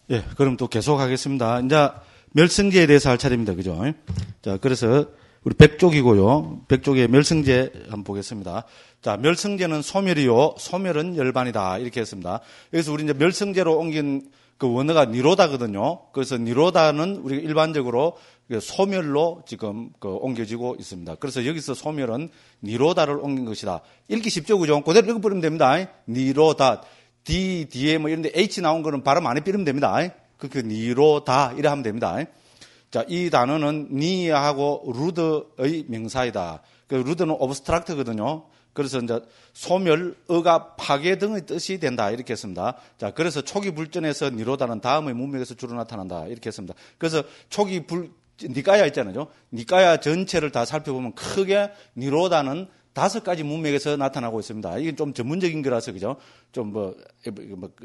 예, 그럼 또 계속하겠습니다. 이제 멸성제에 대해서 할 차례입니다. 그죠? 자, 그래서 우리 백족이고요. 백족의 멸성제 한번 보겠습니다. 자, 멸성제는 소멸이요. 소멸은 열반이다. 이렇게 했습니다. 여기서 우리 이제 멸성제로 옮긴 그 원어가 니로다거든요. 그래서 니로다는 우리가 일반적으로 소멸로 지금 옮겨지고 있습니다. 그래서 여기서 소멸은 니로다를 옮긴 것이다. 읽기 쉽죠, 그죠? 그대로 읽어버리면 됩니다. 니로다. D, D에 뭐 이런데 H 나온 거는 발음 안 해버리면 됩니다. 그 니로다. 이래 하면 됩니다. 자, 이 단어는 니하고 루드의 명사이다. 그 루드는 오브스트락트거든요. 그래서 이제 소멸, 어가 파괴 등의 뜻이 된다. 이렇게 했습니다. 자, 그래서 초기 불전에서 니로다는 다음의 문맥에서 주로 나타난다. 이렇게 했습니다. 그래서 니까야 있잖아요. 니까야 전체를 다 살펴보면 크게 니로다는 5가지 문맥에서 나타나고 있습니다. 이게 좀 전문적인 거라서, 그죠? 좀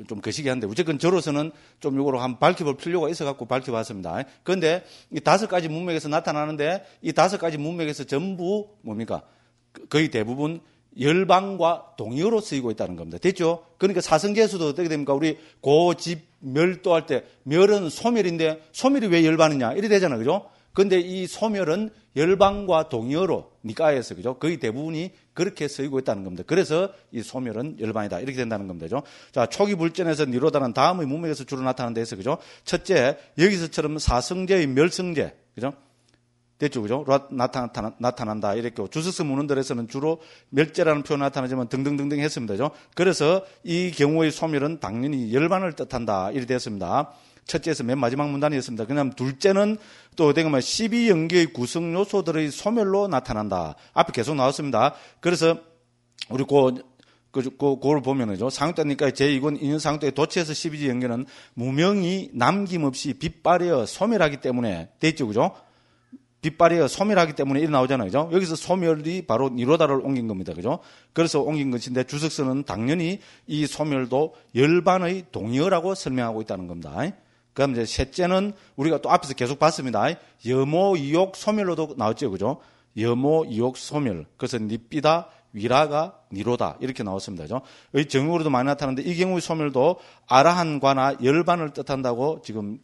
좀 거시기 한데, 어쨌건 저로서는 좀 이거로 한번 밝혀볼 필요가 있어갖고 밝혀봤습니다. 그런데 이 5가지 문맥에서 나타나는데, 이 5가지 문맥에서 전부 뭡니까? 거의 대부분 열반과 동의어로 쓰이고 있다는 겁니다. 됐죠? 그러니까 사성제수도 어떻게 됩니까? 우리 고집, 멸도 할 때, 멸은 소멸인데, 소멸이 왜 열반이냐? 이래 되잖아요. 그죠? 근데 이 소멸은 열반과 동의어로 니까에서, 그죠? 거의 대부분이 그렇게 쓰이고 있다는 겁니다. 그래서 이 소멸은 열반이다. 이렇게 된다는 겁니다. 그죠? 자, 초기 불전에서 니로다는 다음의 문맥에서 주로 나타나는 데서, 그죠? 첫째, 여기서처럼 사성제의 멸성제, 그죠? 됐죠, 그죠? 나타난다. 이렇게. 주석서 문헌들에서는 주로 멸제라는 표현 나타나지만 등등등등 했습니다. 그죠? 그래서 이 경우의 소멸은 당연히 열반을 뜻한다. 이렇게 됐습니다. 첫째에서 맨 마지막 문단이었습니다. 그다음 둘째는 또 어떻게 보면 12연계의 구성 요소들의 소멸로 나타난다. 앞에 계속 나왔습니다. 그래서 우리 그걸 보면은요. 상육대니까 제2권 인연 상육대의 도체에서 12연계는 무명이 남김없이 빗발하여 소멸하기 때문에 됐죠, 그죠? 빗발하여 소멸하기 때문에 이래 나오잖아요, 그죠? 여기서 소멸이 바로 니로다를 옮긴 겁니다, 그죠? 그래서 옮긴 것인데 주석서는 당연히 이 소멸도 열반의 동의어라고 설명하고 있다는 겁니다. 그다음 이제 셋째는 우리가 또 앞에서 계속 봤습니다. 여모, 이욕, 소멸로도 나왔죠, 그죠? 여모, 이욕, 소멸. 그래서 니삐다, 위라가, 니로다 이렇게 나왔습니다, 그죠? 이 정육으로도 많이 나타나는데 이 경우의 소멸도 아라한과나 열반을 뜻한다고 지금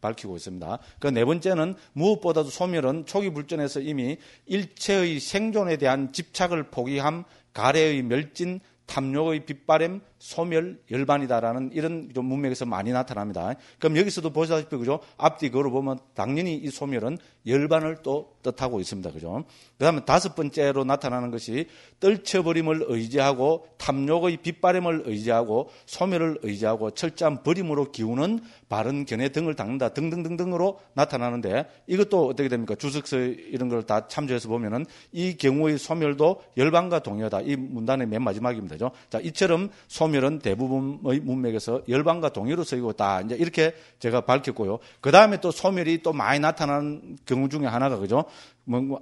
밝히고 있습니다. 그 네 번째는 무엇보다도 소멸은 초기 불전에서 이미 일체의 생존에 대한 집착을 포기함, 가래의 멸진, 탐욕의 빗바램, 소멸, 열반이다라는 이런 좀 문맥에서 많이 나타납니다. 그럼 여기서도 보시다시피, 그죠? 앞뒤 그걸 보면 당연히 이 소멸은 열반을 또 뜻하고 있습니다. 그죠? 그 다음에 5번째로 나타나는 것이 떨쳐버림을 의지하고 탐욕의 빗바램을 의지하고 소멸을 의지하고 철저한 버림으로 기우는 바른 견해 등을 닦는다 등등등등으로 나타나는데 이것도 어떻게 됩니까? 주석서 이런 걸 다 참조해서 보면은 이 경우의 소멸도 열반과 동의어다. 이 문단의 맨 마지막입니다. 그죠? 자, 이처럼 소멸은 대부분의 문맥에서 열반과 동의어로 쓰이고 있다. 이제 이렇게 제가 밝혔고요. 그 다음에 또 소멸이 또 많이 나타나는 경우 중에 하나가, 그죠?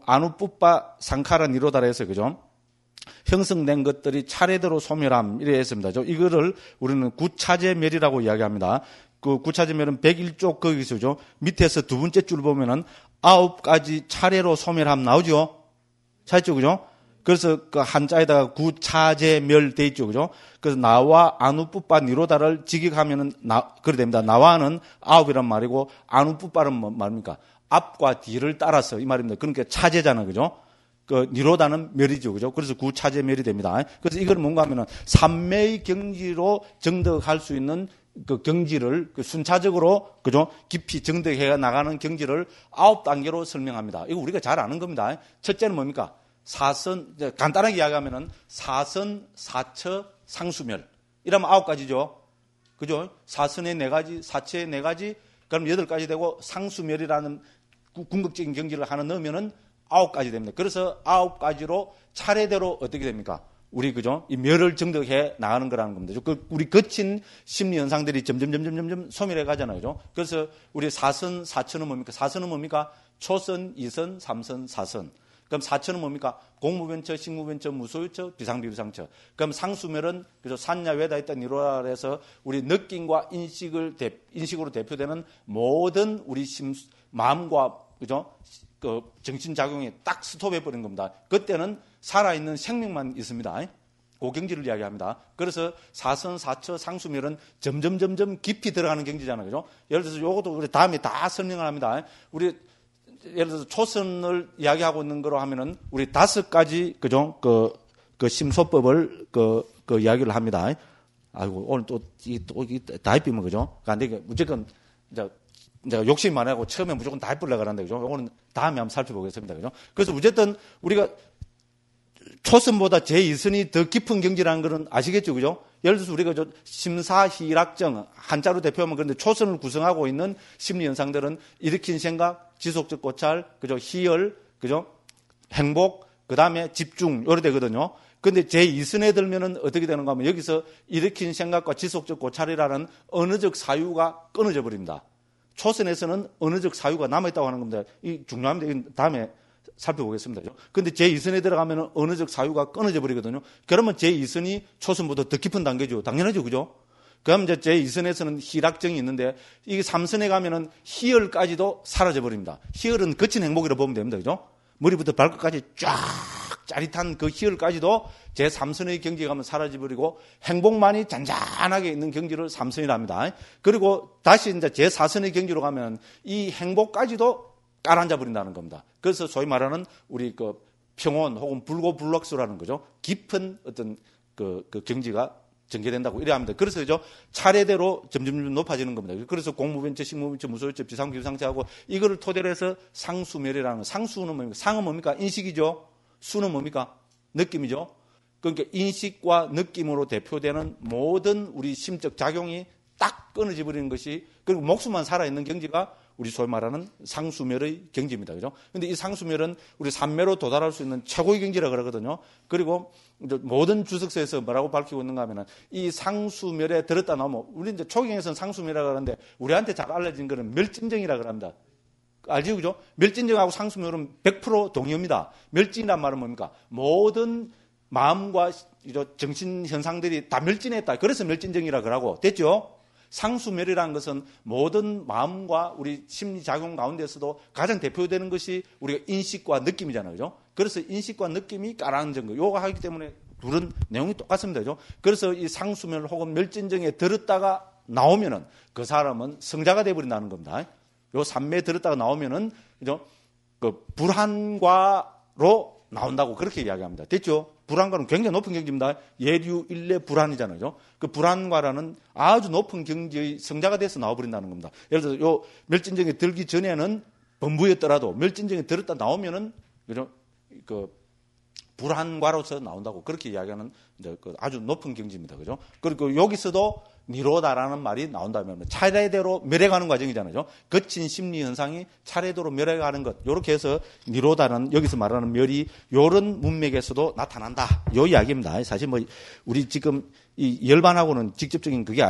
아누뿌빠 상카라 니로다라 해서, 그죠? 형성된 것들이 차례대로 소멸함, 이래 했습니다. 이거를 우리는 구차제멸이라고 이야기합니다. 그 구차제멸은 101쪽 거기서죠. 밑에서 두 번째 줄 보면은 9가지 차례로 소멸함 나오죠? 찾죠, 그죠? 그래서 그 한자에다가 구차제멸 돼 있죠, 그죠? 그래서 나와 아누뿌빠 니로다를 직역하면은 그래 됩니다. 나와는 9이란 말이고 아누뿌빠는 뭐 말입니까? 앞과 뒤를 따라서 이 말입니다. 그러니까 차제잖아, 그죠? 그 니로다는 멸이죠, 그죠? 그래서 구차제멸이 됩니다. 그래서 이걸 뭔가 하면은 삼매의 경지로 정덕할 수 있는 그 경지를 순차적으로, 그죠? 깊이 정덕해 나가는 경지를 9단계로 설명합니다. 이거 우리가 잘 아는 겁니다. 첫째는 뭡니까? 사선, 간단하게 이야기하면은 사선, 사처, 상수멸. 이러면 9가지죠. 그죠? 사선에 4가지, 사처에 4가지, 그럼 8가지 되고 상수멸이라는 궁극적인 경지를 하나 넣으면은 9가지 됩니다. 그래서 9가지로 차례대로 어떻게 됩니까? 우리, 그죠? 이 멸을 정덕해 나가는 거라는 겁니다. 우리 거친 심리 현상들이 점점 소멸해 가잖아요. 그죠? 그래서 우리 사선, 사처는 뭡니까? 사선은 뭡니까? 초선, 2선, 3선, 4선. 그럼 사처는 뭡니까? 공무변처, 식무변처, 무소유처, 비상비비상처. 그럼 상수멸은, 그죠? 산야 외다 있다 니로라 해서 우리 느낌과 인식으로 대표되는 모든 우리 마음과, 그죠? 그 정신작용이 딱 스톱해버린 겁니다. 그때는 살아있는 생명만 있습니다. 그 경지를 이야기합니다. 그래서 사선, 사처, 상수멸은 점점 깊이 들어가는 경지잖아요. 그죠? 예를 들어서 요것도 우리 다음에 다 설명을 합니다. 우리 예를 들어서 초선을 이야기하고 있는 거로 하면은 우리 5가지, 그죠? 그 심소법을 이야기를 합니다. 아이고, 오늘 다 해비면, 그죠? 안 되게, 무조건, 이제 욕심 많아고 처음에 무조건 다 해보려고 하는데, 그죠? 요거는 다음에 한번 살펴보겠습니다. 그죠? 그래서 어쨌든 우리가 초선보다 제2선이 더 깊은 경지라는 거는 아시겠죠? 그죠? 예를 들어서 우리가 심사희락정, 한자로 대표하면 그런데 초선을 구성하고 있는 심리 현상들은 일으킨 생각, 지속적 고찰, 그죠? 희열, 그죠? 행복, 그 다음에 집중, 요래 되거든요. 근데 제2선에 들면은 어떻게 되는가 하면 여기서 일으킨 생각과 지속적 고찰이라는 언어적 사유가 끊어져 버립니다. 초선에서는 언어적 사유가 남아있다고 하는 겁니다. 이 중요합니다. 이건 다음에 살펴보겠습니다. 근데 제2선에 들어가면 언어적 사유가 끊어져 버리거든요. 그러면 제2선이 초선보다 더 깊은 단계죠. 당연하죠. 그죠? 그럼 이제 제2선에서는 희락정이 있는데 이게 3선에 가면은 희열까지도 사라져 버립니다. 희열은 거친 행복이라고 보면 됩니다. 그죠? 머리부터 발끝까지 쫙 짜릿한 그 희열까지도 제3선의 경지에 가면 사라져버리고 행복만이 잔잔하게 있는 경지를 3선이라 합니다. 그리고 다시 이제 제4선의 경지로 가면 이 행복까지도 깔아앉아 버린다는 겁니다. 그래서 소위 말하는 우리 그 평온 혹은 불고불락수라는 거죠. 깊은 어떤 그 경지가 전개된다고 이래 합니다. 그래서 그죠? 차례대로 점점 높아지는 겁니다. 그래서 공무변체, 식무변체, 무소유체, 비상기후상체하고 이거를 토대로 해서 상수멸이라는 상수는 뭡니까? 상은 뭡니까? 인식이죠. 수는 뭡니까? 느낌이죠. 그러니까 인식과 느낌으로 대표되는 모든 우리 심적 작용이 딱 끊어져 버리는 것이 그리고 목숨만 살아있는 경지가 우리 소위 말하는 상수멸의 경지입니다. 그죠? 근데 이 상수멸은 우리 삼매로 도달할 수 있는 최고의 경지라고 그러거든요. 그리고 모든 주석서에서 뭐라고 밝히고 있는가 하면은 이 상수멸에 들었다 나오면 우리 이제 초경에서는 상수멸이라고 하는데 우리한테 잘 알려진 거는 멸진정이라고 합니다. 알죠? 그죠? 멸진정하고 상수멸은 100% 동의합니다. 멸진이란 말은 뭡니까? 모든 마음과 정신 현상들이 다 멸진했다. 그래서 멸진정이라고 하고 됐죠? 상수멸이라는 것은 모든 마음과 우리 심리작용 가운데서도 가장 대표되는 것이 우리가 인식과 느낌이잖아요. 그죠? 그래서 인식과 느낌이 깔아앉은 거. 요거 하기 때문에 둘은 내용이 똑같습니다. 그죠? 그래서 이 상수멸 혹은 멸진정에 들었다가 나오면은 그 사람은 성자가 되어버린다는 겁니다. 요 삼매에 들었다가 나오면은, 그죠? 그 불한과로 나온다고 그렇게 이야기합니다. 됐죠? 불안과는 굉장히 높은 경지입니다. 예류 일례 불안이잖아요. 그 불안과라는 아주 높은 경지의 성자가 돼서 나와버린다는 겁니다. 예를 들어서 요 멸진정에 들기 전에는 범부였더라도 멸진정에 들었다 나오면은 그 불안과로서 나온다고 그렇게 이야기하는 이제 그 아주 높은 경지입니다. 그죠? 그리고 여기서도 니로다라는 말이 나온다면 차례대로 멸해가는 과정이잖아요. 거친 심리 현상이 차례대로 멸해가는 것. 이렇게 해서 니로다는 여기서 말하는 멸이 이런 문맥에서도 나타난다. 요 이야기입니다. 사실 뭐 우리 지금 이 열반하고는 직접적인 그게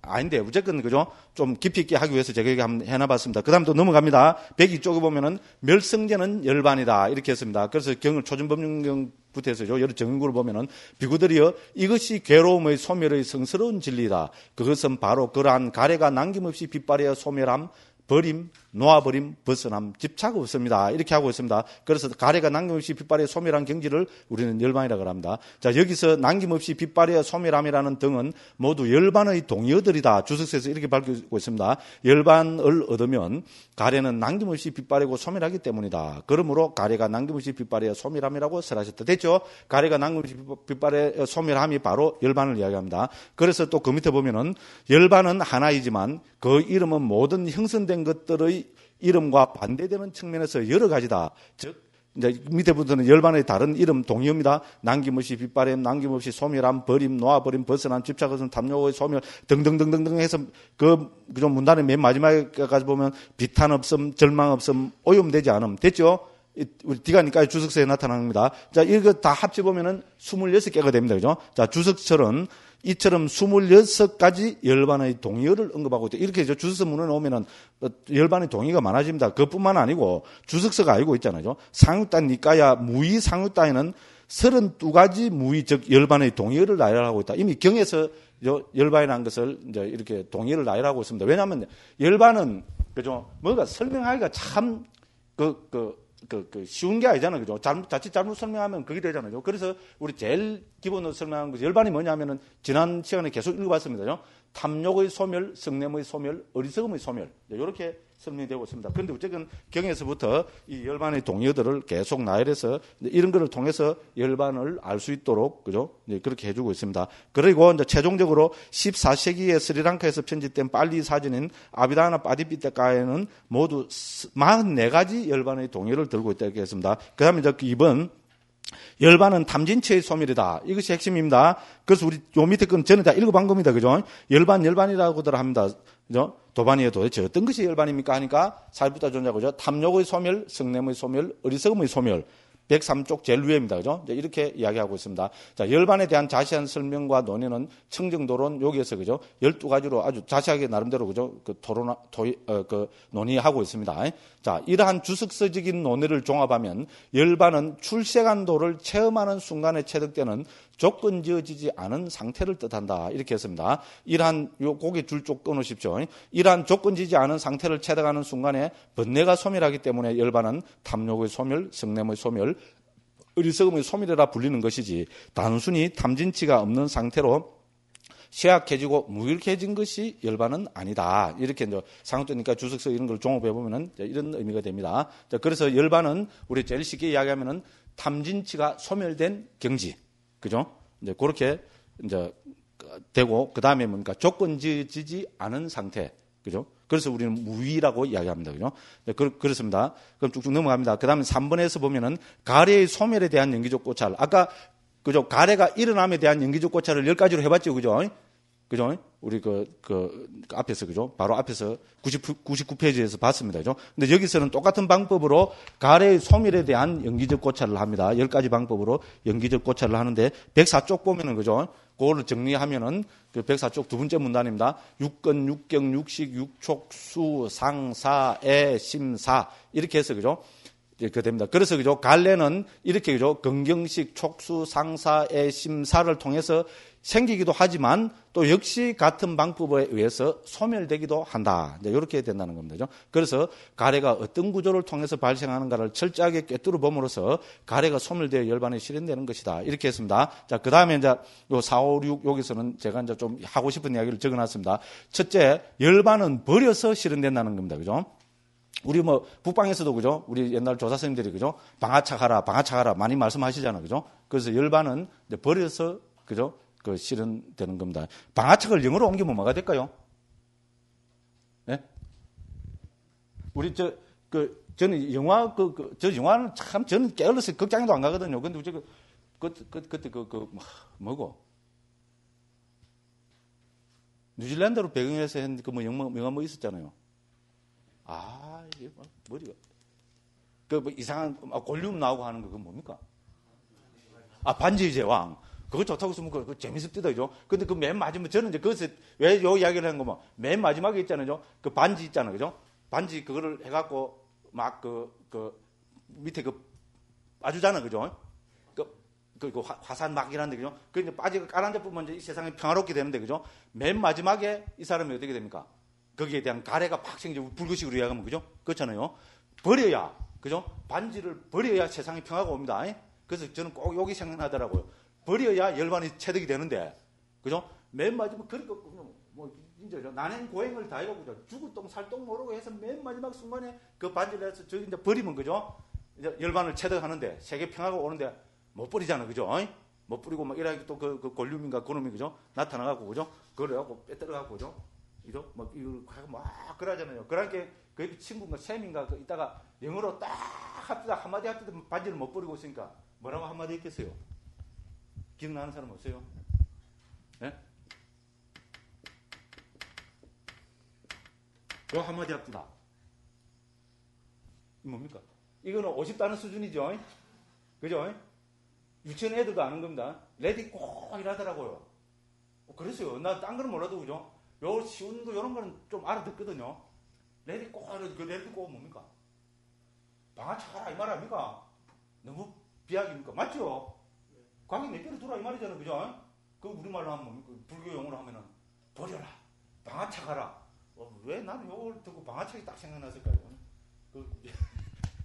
아닌데 어쨌든 그죠? 좀 깊이 있게 하기 위해서 제가 여기 한번 해놔봤습니다. 그 다음 또 넘어갑니다. 102쪽에 보면은 멸성제는 열반이다 이렇게 했습니다. 그래서 경을 초준법령경부터 해서 여러 정인구를 보면은 비구들이여 이것이 괴로움의 소멸의 성스러운 진리다. 그것은 바로 그러한 가래가 남김없이 빗발하여 소멸함, 버림, 놓아버림, 벗어남, 집착 없습니다. 이렇게 하고 있습니다. 그래서 가래가 남김없이 빗발하여 소멸한 경지를 우리는 열반이라고 합니다. 자, 여기서 남김없이 빗발하여 소멸함이라는 등은 모두 열반의 동의어들이다. 주석서에서 이렇게 밝히고 있습니다. 열반을 얻으면 가래는 남김없이 빗발하고 소멸하기 때문이다. 그러므로 가래가 남김없이 빗발하여 소멸함이라고 설하셨다. 됐죠? 가래가 남김없이 빗발하여 소멸함이 바로 열반을 이야기합니다. 그래서 또 그 밑에 보면은 열반은 하나이지만 그 이름은 모든 형성된 것들의 이름과 반대되는 측면에서 여러 가지다. 즉, 이제 밑에부터는 열반의 다른 이름 동의어입니다. 남김없이 빗바람, 남김없이 소멸함, 버림, 놓아버림, 벗어남, 집착 없음, 탐욕의 소멸 등등등등등 해서 그 좀 문단의 맨 마지막까지 보면 비탄 없음, 절망 없음, 오염되지 않음. 됐죠? 우리 디가니까지 주석서에 나타납니다. 자, 이거 다 합쳐 보면은 26개가 됩니다. 그죠? 자, 주석설은 이처럼 26가지 열반의 동의어를 언급하고 있다. 이렇게 주석서 문헌에 오면은 열반의 동의가 많아집니다. 그뿐만 아니고 주석서가 알고 있잖아요. 상유단 니까야 무의 상유단에는 32가지 무의 즉 열반의 동의어를 나열하고 있다. 이미 경에서 열반이라는 것을 이제 이렇게 동의어를 나열하고 있습니다. 왜냐하면 열반은 그죠? 뭔가 설명하기가 참 쉬운 게 아니잖아요. 그죠? 자칫 잘못 설명하면 그게 되잖아요. 그래서 우리 제일 기본으로 설명한 거죠. 열반이 뭐냐면은 지난 시간에 계속 읽어봤습니다. 탐욕의 소멸, 성냄의 소멸, 어리석음의 소멸. 이렇게 설명이 되고 있습니다. 그런데 어쨌든 경에서부터 이 열반의 동의어들을 계속 나열해서 이런 것을 통해서 열반을 알 수 있도록 그죠? 그렇게 해주고 있습니다. 그리고 이제 최종적으로 14세기에 스리랑카에서 편집된 빨리 사전인 아비다나 파디피테카에는 모두 44가지 열반의 동의어를 들고 있다고 했습니다. 그 다음에 이제 2번 열반은 탐진치의 소멸이다. 이것이 핵심입니다. 그래서 우리 요 밑에 건 저는 다 읽어본 겁니다. 그죠? 열반이라고들 합니다. 그죠? 도반이에 도대체 어떤 것이 열반입니까? 하니까 사회부터 존재하고죠. 탐욕의 소멸, 성냄의 소멸, 어리석음의 소멸. 103쪽 제일 위에입니다. 그죠? 이렇게 이야기하고 있습니다. 자, 열반에 대한 자세한 설명과 논의는 청정도론 여기에서 그죠? 12가지로 아주 자세하게 나름대로 그죠? 논의하고 있습니다. 자, 이러한 주석서적인 논의를 종합하면 열반은 출세간도를 체험하는 순간에 체득되는 조건 지어지지 않은 상태를 뜻한다. 이렇게 했습니다. 이러한 요 고개 줄쪽 끊으십시오. 이러한 조건 지지 않은 상태를 체득하는 순간에 번뇌가 소멸하기 때문에 열반은 탐욕의 소멸, 성냄의 소멸, 어리석음의 소멸이라 불리는 것이지 단순히 탐진치가 없는 상태로 쇠약해지고 무력해진 것이 열반은 아니다. 이렇게 이제 상호되니까 주석서 이런 걸 종합해 보면은 이런 의미가 됩니다. 자, 그래서 열반은 우리 제일 쉽게 이야기하면은 탐진치가 소멸된 경지. 그죠? 이제 그렇게 이제 되고 그다음에 뭡니까? 조건지지 않은 상태. 그죠? 그래서 우리는 무위라고 이야기합니다. 그죠? 네, 그렇습니다. 그럼 쭉쭉 넘어갑니다. 그다음에 3번에서 보면은 가래의 소멸에 대한 연기적 고찰. 아까 그죠? 가래가 일어남에 대한 연기적 고찰을 10가지로 해봤죠. 그죠? 그죠? 우리 앞에서, 그죠? 바로 앞에서 99페이지에서 봤습니다. 그죠? 근데 여기서는 똑같은 방법으로 가래의 소멸에 대한 연기적 고찰을 합니다. 10가지 방법으로 연기적 고찰을 하는데 104쪽 보면은, 그죠? 그거를 정리하면은 그 104쪽 두 번째 문단입니다. 육건, 육경, 육식, 육촉, 수, 상, 사, 애, 심, 사. 이렇게 해서, 그죠? 이렇게 됩니다. 그래서 그죠? 갈래는 이렇게 그죠? 건경식, 촉수, 상사의 심사를 통해서 생기기도 하지만 또 역시 같은 방법에 의해서 소멸되기도 한다. 이제 이렇게 된다는 겁니다. 그래서 가래가 어떤 구조를 통해서 발생하는가를 철저하게 꿰뚫어 봄으로써 가래가 소멸되어 열반에 실현되는 것이다. 이렇게 했습니다. 자, 그 다음에 이제 요 4, 5, 6 여기서는 제가 이제 좀 하고 싶은 이야기를 적어 놨습니다. 첫째, 열반은 버려서 실현된다는 겁니다. 그죠? 우리 북방에서도 그죠? 우리 옛날 조사 선생님들이 그죠? 방아착하라 많이 말씀하시잖아요. 그죠? 그래서 열반은 이제 버려서 그죠? 실현되는 겁니다. 방아착을 영어로 옮기면 뭐가 될까요? 예? 우리 저는 저 영화는 참 저는 깨어서 극장에도 안 가거든요. 근데 그때 뭐고? 뉴질랜드로 배경해서 했는데 영화 뭐 있었잖아요. 이게 머리가. 이상한, 골룸 나오고 하는 거, 그건 뭡니까? 반지의 제왕. 그거 좋다고 했으면 그거 재밌습니다, 그죠? 근데 그 맨 마지막에, 저는 이제 거기서 왜 요 이야기를 하는 거면, 맨 마지막에 있잖아요. 그 반지 있잖아요, 그죠? 반지 그거를 해갖고, 막 밑에 빠주잖아, 그죠? 화산 막이라는데, 그죠? 그 이제 빠지고 깔아앉아보면 이제 이 세상이 평화롭게 되는데, 그죠? 맨 마지막에 이 사람이 어떻게 됩니까? 거기에 대한 가래가 팍 생기고 불구식으로 이야기하면, 그죠? 그렇잖아요. 버려야, 그죠? 반지를 버려야 세상에 평화가 옵니다. 그래서 저는 꼭 여기 생각나더라고요. 버려야 열반이 체득이 되는데, 그죠? 맨 마지막, 그러니까, 진짜, 난행 고행을 다 해가고, 죽을 똥, 살 똥 모르고 해서 맨 마지막 순간에 그 반지를 해서 저기 이제 버리면, 그죠? 이제 열반을 체득하는데, 세계 평화가 오는데, 못 버리잖아, 그죠? 못 버리고 막 이래야 또 그 골룸인가 그놈이, 그죠? 나타나가고, 그죠? 그래갖고 빼들어가고, 그죠? 이거 막 그러잖아요. 그러니까 그 친구인가 샘인가 이따가 영어로 딱 합시다 한마디 할 때 반지를 못 버리고 있으니까 뭐라고 한마디 했겠어요? 기억나는 사람 없어요? 예? 요 한마디 합시다. 뭡니까? 이거는 50단어 수준이죠. 그죠? 유치원 애들도 아는 겁니다. 레디 꼭 이러더라고요. 그랬어요. 나 딴 거는 몰라도, 그죠? 요 쉬운 거, 요런 거는 좀 알아듣거든요. 레디 꼭 알아, 레디 꼭 뭡니까? 방아착하라, 이 말 아닙니까? 너무 비약입니까? 맞죠? 관계 몇 개를 두라, 이 말이잖아요. 그죠? 그 우리말로 하면 뭡니까? 불교 용어로 하면은, 버려라, 방아착하라. 왜 나는 요걸 듣고 방아착이 딱 생각났을까요?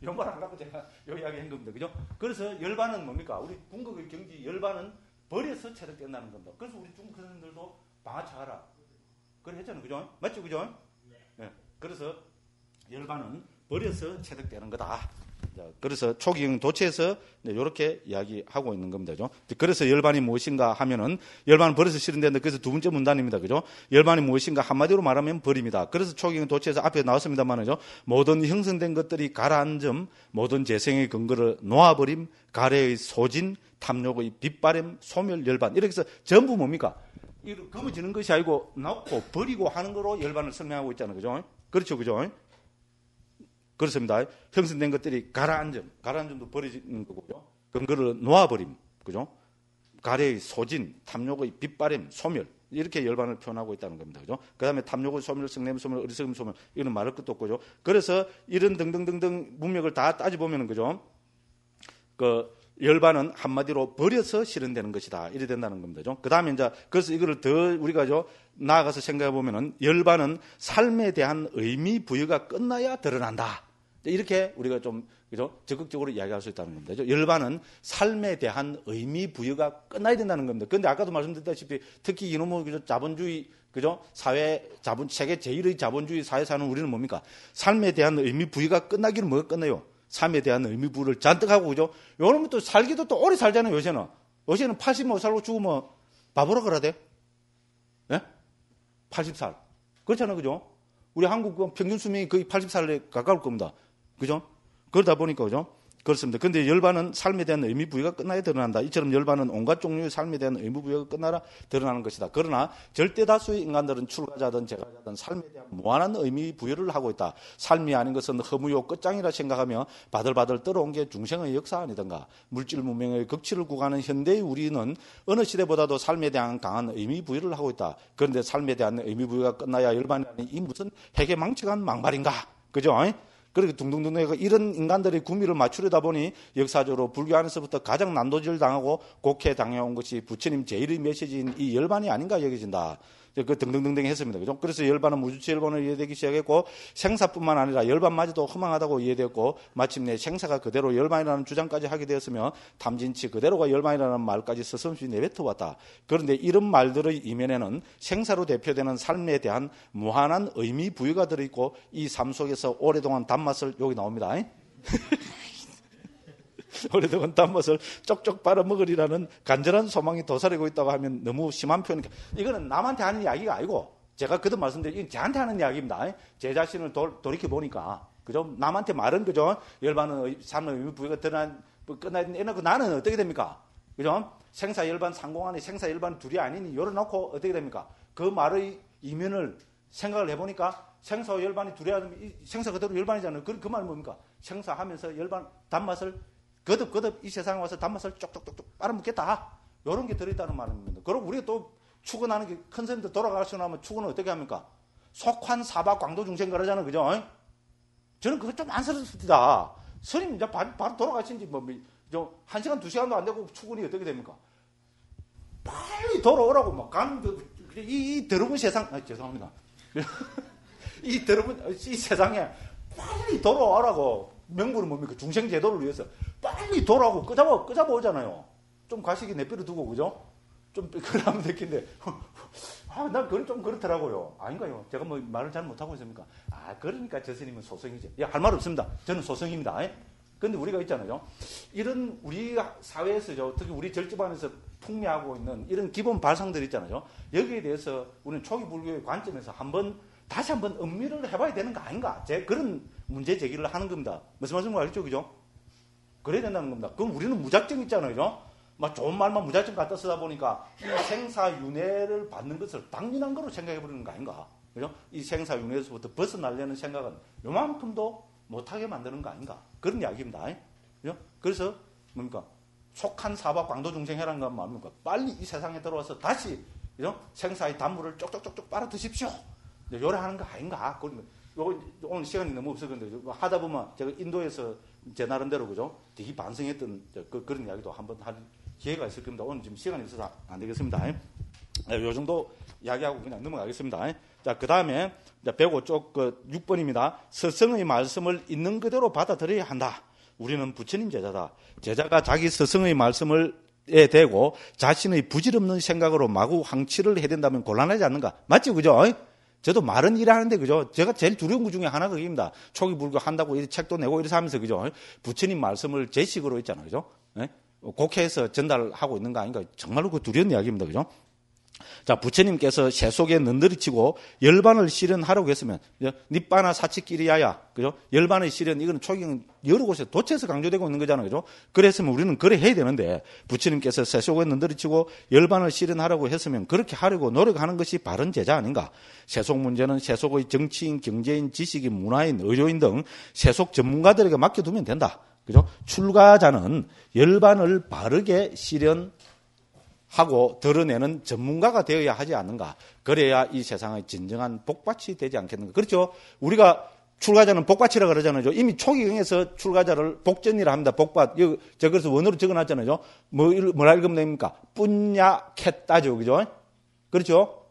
요 말 하려고 제가 요 이야기 한 겁니다. 그죠? 그래서 열반은 뭡니까? 우리 궁극의 경지 열반은 버려서 체득된다는 겁니다. 그래서 우리 중국 선생님들도 방아차가라 그래 했잖아요. 그죠? 맞죠? 그죠? 네. 그래서 열반은 버려서 체득되는 거다. 자, 그래서 초기경 도체에서 이렇게 이야기하고 있는 겁니다. 그죠? 그래서 열반이 무엇인가 하면은 열반은 버려서 실현되는데 그래서 두 번째 문단입니다. 그죠? 열반이 무엇인가 한마디로 말하면 버립니다. 그래서 초기경 도체에서 앞에 나왔습니다만은요. 모든 형성된 것들이 가라앉음, 모든 재생의 근거를 놓아버림, 가래의 소진, 탐욕의 빗바람, 소멸, 열반. 이렇게 해서 전부 뭡니까? 이거 거머쥐는 것이 아니고 놓고 버리고 하는 거로 열반을 설명하고 있잖아요. 그죠? 그렇죠. 그죠? 그렇습니다. 형성된 것들이 가라앉음도 버리는 거고요. 근거를 놓아버림, 그죠? 가래의 소진, 탐욕의 빗바람, 소멸 이렇게 열반을 표현하고 있다는 겁니다, 그죠? 그 다음에 탐욕의 소멸, 성냄 소멸, 어리석음 소멸 이거는 말할 것도 없고요. 그래서 이런 등등등등 문맥을 다 따져보면은 그죠? 그 열반은 한마디로 버려서 실현되는 것이다. 이래 된다는 겁니다. 그죠? 그 다음에 이제 그래서 이거를 더 우리가 나아가서 생각해 보면은 열반은 삶에 대한 의미 부여가 끝나야 드러난다. 이렇게 우리가 좀 그죠? 적극적으로 이야기할 수 있다는 겁니다. 그죠? 열반은 삶에 대한 의미 부여가 끝나야 된다는 겁니다. 그런데 아까도 말씀드렸다시피 특히 이놈의 그죠? 자본주의 그죠? 세계 제1의 자본주의 사회 사는 우리는 뭡니까? 삶에 대한 의미 부여가 끝나기는 뭐가 끝나요? 삶에 대한 의미 부여를 잔뜩 하고 그죠? 요놈은 또 살기도 또 오래 살잖아요. 요새는 80못 살고 죽으면 바보라 그러야 돼. 예? 80살. 그렇잖아요. 그죠? 우리 한국 평균 수명이 거의 80살에 가까울 겁니다. 그죠? 그러다 보니까, 그죠? 그렇습니다. 그런데 열반은 삶에 대한 의미 부여가 끝나야 드러난다. 이처럼 열반은 온갖 종류의 삶에 대한 의미 부여가 끝나라 드러나는 것이다. 그러나 절대 다수의 인간들은 출가자든 재가자든 삶에 대한 무한한 의미 부여를 하고 있다. 삶이 아닌 것은 허무요 끝장이라 생각하며 바들바들 떨어온 게 중생의 역사 아니던가. 물질 문명의 극치를 구가는 현대의 우리는 어느 시대보다도 삶에 대한 강한 의미 부여를 하고 있다. 그런데 삶에 대한 의미 부여가 끝나야 열반이라니 이 무슨 해괴망측한 막말인가. 그죠? 그렇게 둥둥둥 이런 인간들의 구미를 맞추려다 보니 역사적으로 불교 안에서부터 가장 난도질 당하고 곡해당해온 것이 부처님 제1의 메시지인 이 열반이 아닌가 여겨진다. 그 등등등등 했습니다. 그죠? 그래서 열반은 무주체 열반으로 이해되기 시작했고 생사뿐만 아니라 열반마저도 허망하다고 이해되었고 마침내 생사가 그대로 열반이라는 주장까지 하게 되었으며 탐진치 그대로가 열반이라는 말까지 서슴없이 내뱉어왔다. 그런데 이런 말들의 이면에는 생사로 대표되는 삶에 대한 무한한 의미 부여가 들어있고 이 삶 속에서 오랫동안 단맛을 여기 나옵니다. 오래동안 단맛을 쪽쪽 빨아먹으리라는 간절한 소망이 도사리고 있다고 하면 너무 심한 표현이니까 이거는 남한테 하는 이야기가 아니고 제가 그도 말씀드린 이건 저한테 하는 이야기입니다. 제 자신을 돌이켜 보니까 그죠? 남한테 말은 그죠? 열반은 삶의 의미 부여가 드러난 끝나야 되는데 나는 어떻게 됩니까? 그죠? 생사 열반 상공안에 생사 열반 둘이 아니니 열어놓고 어떻게 됩니까? 그 말의 이면을 생각을 해보니까 생사와 열반이 둘이 아니면 생사 그대로 열반이잖아요. 그 말은 뭡니까? 생사하면서 열반 단맛을 거듭 이 세상에 와서 단맛을 쪽쪽쪽쪽 빨아먹겠다. 이런 게 들어있다는 말입니다. 그리고 우리가 또 축원하는 게 큰 스님들 돌아가시고 나면 축원은 어떻게 합니까? 속환 사박 광도 중생 그러잖아요. 그죠? 저는 그거 좀 안쓰럽습니다. 스님 이제 바로 돌아가신 지 한 시간, 두 시간도 안 되고 축원이 어떻게 됩니까? 빨리 돌아오라고 막 가는 이 더러운 세상, 죄송합니다. 이 더러운 이 세상에 빨리 돌아오라고. 명분은 뭡니까? 중생 제도를 위해서 빨리 돌아오고 끄잡아 오잖아요. 좀 가시기 내버려 두고 그죠? 좀 그러면 됐긴데 난 그건 좀 그렇더라고요. 아닌가요? 제가 뭐 말을 잘 못하고 있습니까? 그러니까 저 스님은 소성이죠. 할 말 없습니다. 저는 소성입니다. 그런데 우리가 있잖아요. 이런 우리 사회에서 특히 우리 절집안에서 풍미하고 있는 이런 기본 발상들 있잖아요. 여기에 대해서 우리는 초기 불교의 관점에서 다시 한번 음미를 해봐야 되는 거 아닌가? 그런 문제 제기를 하는 겁니다. 무슨 말씀인지 알겠죠? 그죠? 그래야 된다는 겁니다. 그럼 우리는 무작정 있잖아요. 그죠? 막 좋은 말만 무작정 갖다 쓰다 보니까 이 생사윤회를 받는 것을 당연한 거로 생각해버리는 거 아닌가? 그죠? 이 생사윤회에서부터 벗어나려는 생각은 요만큼도 못하게 만드는 거 아닌가? 그런 이야기입니다. 그죠? 그래서 뭡니까? 속한 사박 광도중생해라는 건 뭡니까? 빨리 이 세상에 들어와서 다시 그죠? 생사의 단물을 쪽쪽쪽쪽 빨아 드십시오. 요래하는 거 아닌가? 오늘 시간이 너무 없어 그런데 하다 보면 제가 인도에서 제 나름대로 그죠? 되게 반성했던 그런 이야기도 한번 할 기회가 있을 겁니다. 오늘 지금 시간이 있어서 안 되겠습니다. 요 정도 이야기하고 그냥 넘어가겠습니다. 자, 그 다음에 105쪽 6번입니다. 스승의 말씀을 있는 그대로 받아들여야 한다. 우리는 부처님 제자다. 제자가 자기 스승의 말씀을 대고 자신의 부질없는 생각으로 마구 황치를 해야 된다면 곤란하지 않는가? 맞죠? 그죠? 저도 말은 일하는데, 그죠? 제가 제일 두려운 것 중에 하나가 그겁니다. 초기 불교 한다고 이 책도 내고 이래서 하면서, 그죠? 부처님 말씀을 제 식으로 했잖아요. 그죠? 곡해해서 전달하고 있는 거 아닌가? 정말로 그 두려운 이야기입니다. 그죠? 자, 부처님께서 세속에 는드리치고 열반을 실현하라고 했으면, 니빠나 사치끼리야야, 그죠? 열반의 실현, 이건 초기는 여러 곳에 도처에서 강조되고 있는 거잖아요. 그죠? 그랬으면 우리는 그래 해야 되는데, 부처님께서 세속에 는드리치고 열반을 실현하라고 했으면 그렇게 하려고 노력하는 것이 바른 제자 아닌가? 세속 문제는 세속의 정치인, 경제인, 지식인, 문화인, 의료인 등 세속 전문가들에게 맡겨두면 된다. 그죠? 출가자는 열반을 바르게 실현하고 드러내는 전문가가 되어야 하지 않는가. 그래야 이 세상의 진정한 복받이 되지 않겠는가. 그렇죠? 우리가 출가자는 복받이라 그러잖아요. 이미 초기경에서 출가자를 복전이라 합니다. 복받. 제가 그래서 원어로 적어놨잖아요. 뭐라 읽으면 됩니까? 뿌냐캣다죠. 그죠? 그렇죠?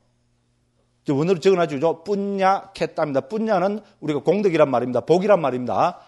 원어로 적어놨죠. 뿌냐캣다입니다. 뿌냐는 우리가 공덕이란 말입니다. 복이란 말입니다.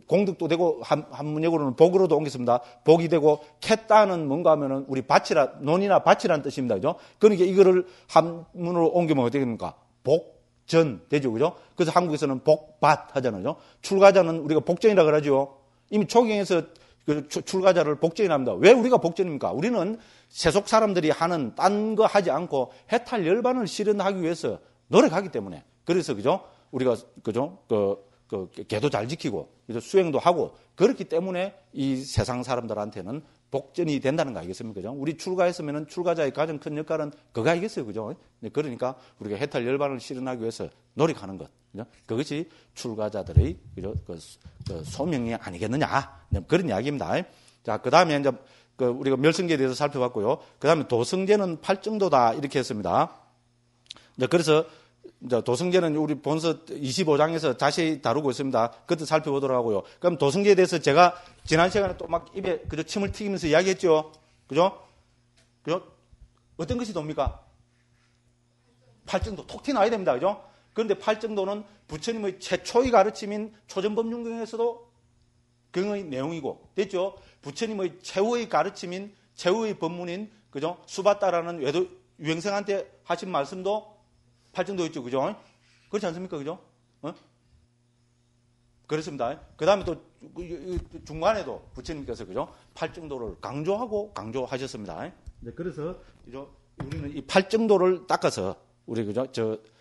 공덕도 되고 한문역으로는 복으로도 옮겼습니다. 복이 되고 캣다는 뭔가 하면은 우리 밭이라 논이나 밭이라는 뜻입니다. 그죠? 그러니까 이거를 한문으로 옮기면 어떻게 됩니까? 복전 되죠. 그죠? 그래서 한국에서는 복밭 하잖아요. 그죠? 출가자는 우리가 복전이라 그러죠. 이미 초경에서 그 출가자를 복전이라 합니다. 왜 우리가 복전입니까? 우리는 세속 사람들이 하는 딴 거 하지 않고 해탈 열반을 실현하기 위해서 노력하기 때문에. 그래서 그죠? 우리가 그죠? 계도 잘 지키고 수행도 하고 그렇기 때문에 이 세상 사람들한테는 복전이 된다는 거 아니겠습니까? 그죠? 우리 출가했으면 출가자의 가장 큰 역할은 그거 아니겠어요? 그죠? 그러니까 우리가 해탈 열반을 실현하기 위해서 노력하는 것. 그죠? 그것이 출가자들의 그죠? 그 소명이 아니겠느냐. 그런 이야기입니다. 자, 그 다음에 이제 우리가 멸성제에 대해서 살펴봤고요. 그 다음에 도성제는 팔정도다. 이렇게 했습니다. 그래서 도성제는 우리 본서 25장에서 자세히 다루고 있습니다. 그것도 살펴보도록 하고요. 그럼 도성제에 대해서 제가 지난 시간에 또 막 입에 그저 침을 튀기면서 이야기했죠. 그죠? 그죠? 어떤 것이 돕니까? 팔정도. 톡 튀나야 됩니다. 그죠? 그런데 팔정도는 부처님의 최초의 가르침인 초전법륜경에서도 경의 내용이고, 됐죠? 부처님의 최후의 가르침인, 최후의 법문인, 그죠? 수바따라는 외도 유행성한테 하신 말씀도 팔정도 있죠. 그죠? 그렇지 않습니까? 그죠? 그렇습니다. 그 다음에 또 중간에도 부처님께서 그죠? 팔정도를 강조하셨습니다. 그래서 우리는 이 팔정도를 닦아서 우리 그죠?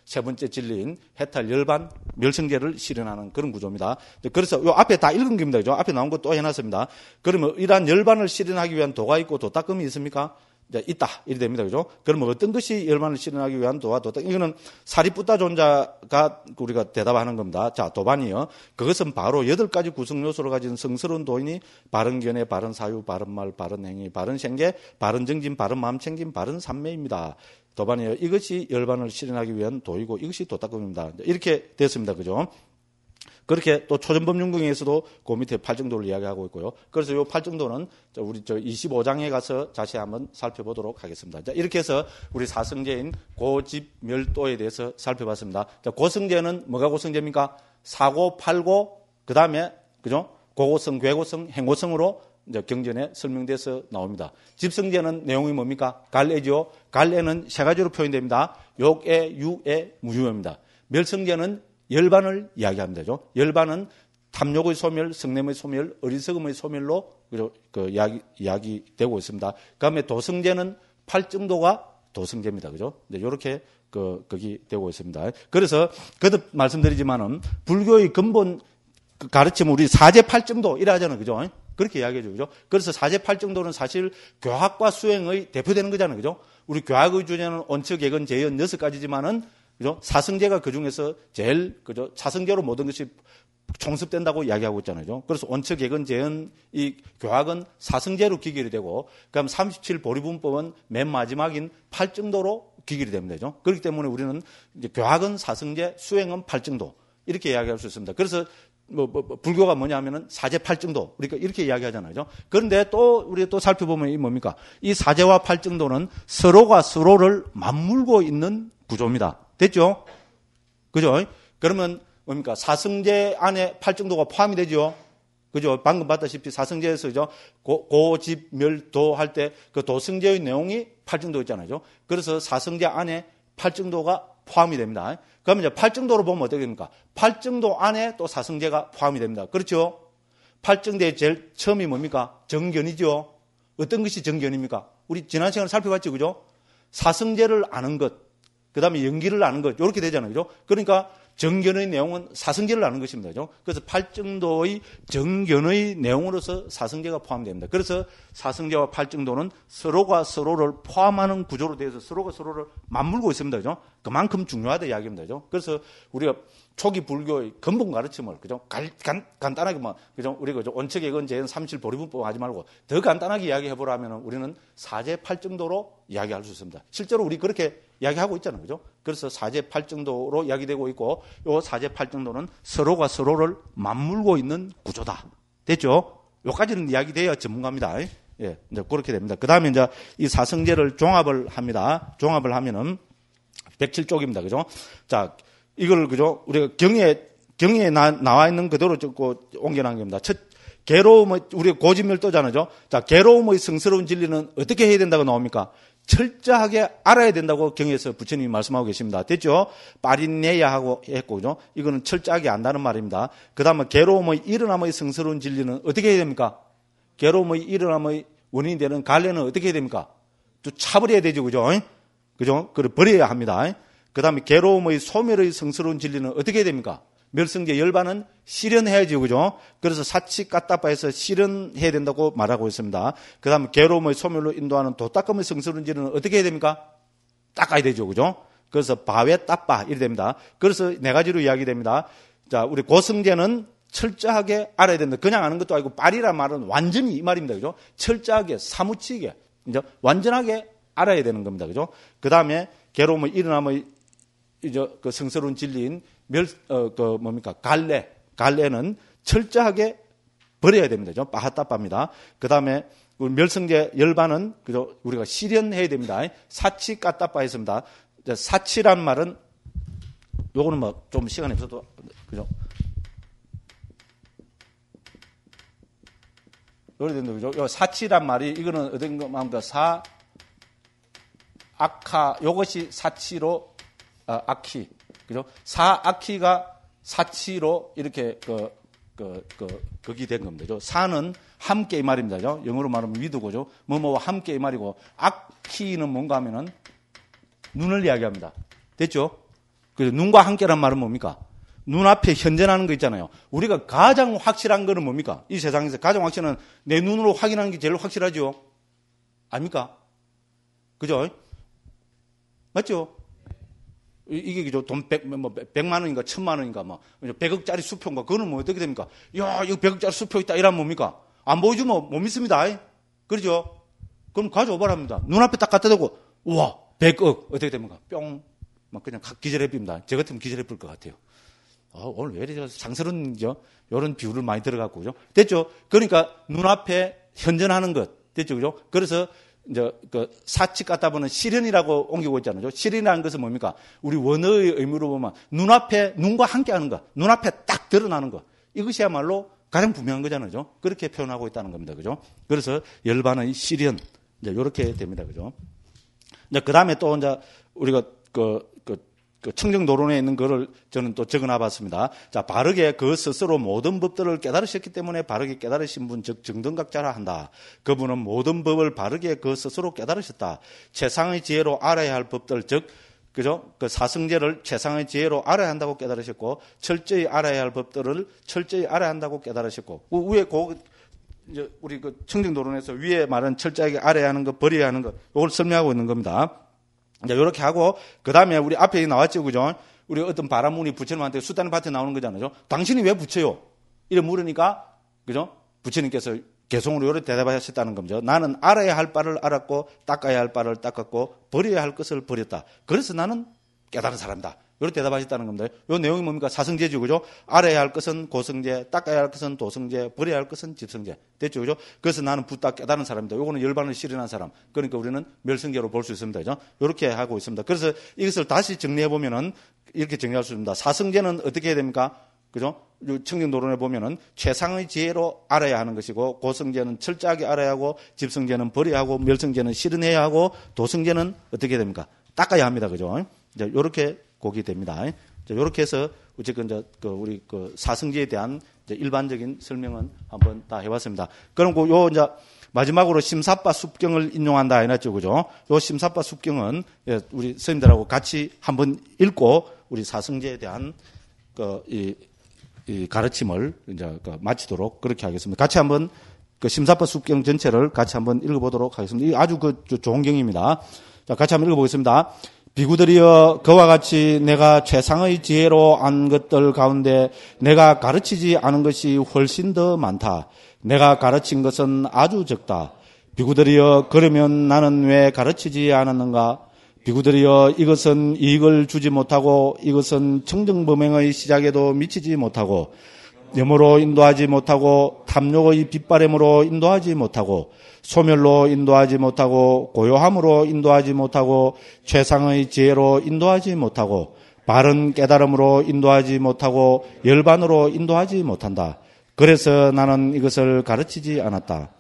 세 번째 진리인 해탈 열반 멸성제를 실현하는 그런 구조입니다. 그래서 요 앞에 다 읽은 겁니다. 그죠? 앞에 나온 거 또 해놨습니다. 그러면 이러한 열반을 실현하기 위한 도가 있고 도닦음이 있습니까? 있다. 이래 됩니다. 그죠? 그러면 어떤 것이 열반을 실현하기 위한 도와 도닦음? 이거는 사리푸타 존자가 우리가 대답하는 겁니다. 자, 도반이요. 그것은 바로 8가지 구성 요소를 가진 성스러운 도인이 바른 견해, 바른 사유, 바른 말, 바른 행위, 바른 생계, 바른 정진, 바른 마음 챙김, 바른 삼매입니다. 도반이요. 이것이 열반을 실현하기 위한 도이고 이것이 도닦음입니다. 이렇게 됐습니다. 그죠? 그렇게 또 초전법륜경에서도 그 밑에 팔정도를 이야기하고 있고요. 그래서 이 팔정도는 우리 25장에 가서 자세히 한번 살펴보도록 하겠습니다. 자, 이렇게 해서 우리 사성제인 고집멸도에 대해서 살펴봤습니다. 자, 고성제는 뭐가 고성제입니까? 사고, 팔고, 그 다음에, 그죠? 고고성, 괴고성, 행고성으로 이제 경전에 설명돼서 나옵니다. 집성제는 내용이 뭡니까? 갈애죠. 갈애는 세 가지로 표현됩니다. 욕애, 유애, 무유애입니다. 멸성제는 열반을 이야기합니다. 열반은 탐욕의 소멸, 성냄의 소멸, 어리석음의 소멸로 이야기되고 있습니다. 그 다음에 도성제는 팔정도가 도성제입니다. 그죠? 이렇게 거기 되고 있습니다. 그래서 거듭 말씀드리지만은 불교의 근본 가르침 우리 사제 팔정도 이래 하잖아요. 그죠? 그렇게 이야기해줘. 그죠? 그래서 사제 팔정도는 사실 교학과 수행의 대표되는 거잖아요. 그죠? 우리 교학의 주제는 원칙, 예건, 재현 6가지지만은 그죠? 사성제가 그 중에서 제일, 그죠? 사성제로 모든 것이 총습된다고 이야기하고 있잖아요. 그래서 원칙, 예건, 재현, 이 교학은 사성제로 기결이 되고, 그다음 37보리분법은 맨 마지막인 팔정도로 기결이 됩니다. 그죠? 그렇기 때문에 우리는 이제 교학은 사성제, 수행은 팔정도. 이렇게 이야기할 수 있습니다. 그래서 불교가 뭐냐면은 사제 팔정도. 우리가 이렇게 이야기하잖아요. 그죠? 그런데 또, 우리가 또 살펴보면 이 뭡니까? 이 사제와 팔정도는 서로가 서로를 맞물고 있는 구조입니다. 됐죠? 그죠? 그러면 뭡니까? 사성제 안에 팔정도가 포함이 되죠? 그죠? 방금 봤다시피 사성제에서 죠 고집멸도 할 때 그 도성제의 내용이 팔정도 있잖아요. 그래서 사성제 안에 팔정도가 포함이 됩니다. 그러면 이제 팔정도로 보면 어떻게 됩니까? 팔정도 안에 또 사성제가 포함이 됩니다. 그렇죠? 팔정제의 제일 처음이 뭡니까? 정견이죠. 어떤 것이 정견입니까? 우리 지난 시간에 살펴봤죠, 그죠? 사성제를 아는 것, 그 다음에 연기를 아는 것, 이렇게 되잖아요, 그죠? 그러니까 정견의 내용은 사성제를 아는 것입니다, 그죠? 그래서 팔정도의 정견의 내용으로서 사성제가 포함됩니다. 그래서 사성제와 팔정도는 서로가 서로를 포함하는 구조로 되어서 서로가 서로를 맞물고 있습니다, 그죠? 그만큼 중요하다 이야기입니다, 그죠? 그래서 우리가 초기 불교의 근본 가르침을, 그죠? 간단하게 그죠? 우리 그죠? 원칙의 근제는 삼실 보리분법 하지 말고 더 간단하게 이야기해보라면 우리는 사제 팔정도로 이야기할 수 있습니다. 실제로 우리 그렇게 이야기하고 있잖아요, 그죠? 그래서 사제 팔정도로 이야기되고 있고, 요 사제 팔정도는 서로가 서로를 맞물고 있는 구조다. 됐죠? 요까지는 이야기돼야 전문가입니다. 예, 이제 그렇게 됩니다. 그 다음에 이제 이 사성제를 종합을 합니다. 종합을 하면은 107쪽입니다, 그죠? 자, 이걸 그죠? 우리가 경에 나와 있는 그대로 적고 옮겨놓은 겁니다. 첫 괴로움의 우리가 고집멸도잖아요. 자, 괴로움의 성스러운 진리는 어떻게 해야 된다고 나옵니까? 철저하게 알아야 된다고 경에서 부처님이 말씀하고 계십니다. 됐죠? 빠린내야 하고 했고, 그죠? 이거는 철저하게 안다는 말입니다. 그 다음에 괴로움의 일어남의 성스러운 진리는 어떻게 해야 됩니까? 괴로움의 일어남의 원인이 되는 갈래는 어떻게 해야 됩니까? 또 차버려야 되죠, 그죠? 그죠? 그걸 버려야 합니다. 그 다음에 괴로움의 소멸의 성스러운 진리는 어떻게 해야 됩니까? 멸성제 열반은 실현해야죠, 그죠? 그래서 사치 까따빠에서 실현해야 된다고 말하고 있습니다. 그 다음에 괴로움의 소멸로 인도하는 도닦음의 성스러운 진리는 어떻게 해야 됩니까? 닦아야 되죠, 그죠? 그래서 바외 따빠 이래 됩니다. 그래서 네 가지로 이야기됩니다. 자, 우리 고성제는 철저하게 알아야 된다. 그냥 아는 것도 아니고 빨이란 말은 완전히 이 말입니다, 그죠? 철저하게 사무치게 이제 완전하게 알아야 되는 겁니다, 그죠? 그 다음에 괴로움의 일어남의 이제 그 성스러운 진리인 갈래는 철저하게 버려야 됩니다. 죠? 빠하따빠입니다. 그 다음에 멸성제 열반은 그죠? 우리가 실현해야 됩니다. 사치 까따빠 했습니다. 사치란 말은 요거는 뭐 좀 시간이 없어도 그죠? 요리 된다 그죠? 요 사치란 말이 이거는 어떤 거 말입니까? 악하 요것이 사치로 악희 그죠? 사악희가 사치로 이렇게 거기 된 겁니다. 사는 함께 이 말입니다. 그죠? 영어로 말하면 위드고죠. 뭐뭐와 함께 이 말이고 악희는 뭔가 하면은 눈을 이야기합니다. 됐죠? 그래서 눈과 함께란 말은 뭡니까? 눈앞에 현존하는 거 있잖아요. 우리가 가장 확실한 거는 뭡니까? 이 세상에서 가장 확실한 내 눈으로 확인하는 게 제일 확실하죠. 아닙니까? 그죠? 맞죠? 이게 그죠? 돈 100만 원인가 1000만 원인가 뭐 100억짜리 수표인가 그거는 뭐 어떻게 됩니까? 야, 이거 100억짜리 수표 있다 이러면 뭡니까? 안 보여주면 못 믿습니다. 그렇죠? 그럼 가져오바랍니다. 눈앞에 딱 갖다 대고 우와 100억 어떻게 됩니까? 뿅 막 그냥 기절해빕니다. 저 같으면 기절해볼 것 같아요. 오늘 왜 이렇게 장스러운 이런 비유를 많이 들어갔고 그죠? 됐죠? 그러니까 눈앞에 현존하는 것 됐죠? 그죠? 그래서 이제 그 사치 갖다 보는 실현이라고 옮기고 있잖아요. 실현이라는 것은 뭡니까? 우리 원어의 의미로 보면 눈앞에 눈과 함께하는 것, 눈앞에 딱 드러나는 것. 이것이야말로 가장 분명한 거잖아요. 그렇게 표현하고 있다는 겁니다. 그죠? 그래서 열반의 실현 이제 이렇게 됩니다. 그죠? 이제 그 다음에 또 이제 우리가 그 청정도론에 있는 거를 저는 또 적어놔봤습니다. 자, 바르게 그 스스로 모든 법들을 깨달으셨기 때문에 바르게 깨달으신 분, 즉 정등각자라 한다. 그분은 모든 법을 바르게 그 스스로 깨달으셨다. 최상의 지혜로 알아야 할 법들, 즉 그죠? 그 사성제를 최상의 지혜로 알아야 한다고 깨달으셨고, 철저히 알아야 할 법들을 철저히 알아야 한다고 깨달으셨고, 위에 이제 우리 그 청정도론에서 위에 말은 철저하게 알아야 하는 것, 버려야 하는 것, 이걸 설명하고 있는 겁니다. 이제 이렇게 하고 그 다음에 우리 앞에 나왔죠, 그죠? 우리 어떤 바라문이 부처님한테 수단의 밭에 나오는 거잖아요. 당신이 왜 부처요? 이래 물으니까 그죠? 부처님께서 개송으로 이렇게 대답하셨다는 겁니다. 나는 알아야 할 바를 알았고 닦아야 할 바를 닦았고 버려야 할 것을 버렸다. 그래서 나는 깨달은 사람이다. 이렇게 대답하셨다는 겁니다. 이 내용이 뭡니까? 사성제죠, 그죠? 알아야 할 것은 고성제, 닦아야 할 것은 도성제, 버려야 할 것은 집성제. 됐죠, 그죠? 그래서 나는 붓다 깨달은 사람이다. 요거는 열반을 실현한 사람. 그러니까 우리는 멸성제로 볼 수 있습니다, 그죠? 이렇게 하고 있습니다. 그래서 이것을 다시 정리해 보면은 이렇게 정리할 수 있습니다. 사성제는 어떻게 해야 됩니까? 그죠? 청정도론에 보면은 최상의 지혜로 알아야 하는 것이고, 고성제는 철저하게 알아야 하고, 집성제는 버려야 하고, 멸성제는 실현해야 하고, 도성제는 어떻게 됩니까? 닦아야 합니다. 그죠? 이제 요렇게 곡이 됩니다. 요렇게 해서 어쨌든 이제 우리 사성제에 대한 이제 일반적인 설명은 한번 다 해봤습니다. 그럼 요 이제 마지막으로 심사빠 숲경을 인용한다 해놨죠. 그죠? 요 심사빠 숲경은 우리 선생님들하고 같이 한번 읽고 우리 사성제에 대한 이 가르침을 이제 마치도록 그렇게 하겠습니다. 같이 한번 심사빠 숲경 전체를 같이 한번 읽어보도록 하겠습니다. 이 아주 좋은 경입니다. 자, 같이 한번 읽어보겠습니다. 비구들이여, 그와 같이 내가 최상의 지혜로 안 것들 가운데 내가 가르치지 않은 것이 훨씬 더 많다. 내가 가르친 것은 아주 적다. 비구들이여, 그러면 나는 왜 가르치지 않았는가? 비구들이여, 이것은 이익을 주지 못하고, 이것은 청정범행의 시작에도 미치지 못하고, 염으로 인도하지 못하고, 탐욕의 빗바램으로 인도하지 못하고, 소멸로 인도하지 못하고, 고요함으로 인도하지 못하고, 최상의 지혜로 인도하지 못하고, 바른 깨달음으로 인도하지 못하고, 열반으로 인도하지 못한다. 그래서 나는 이것을 가르치지 않았다.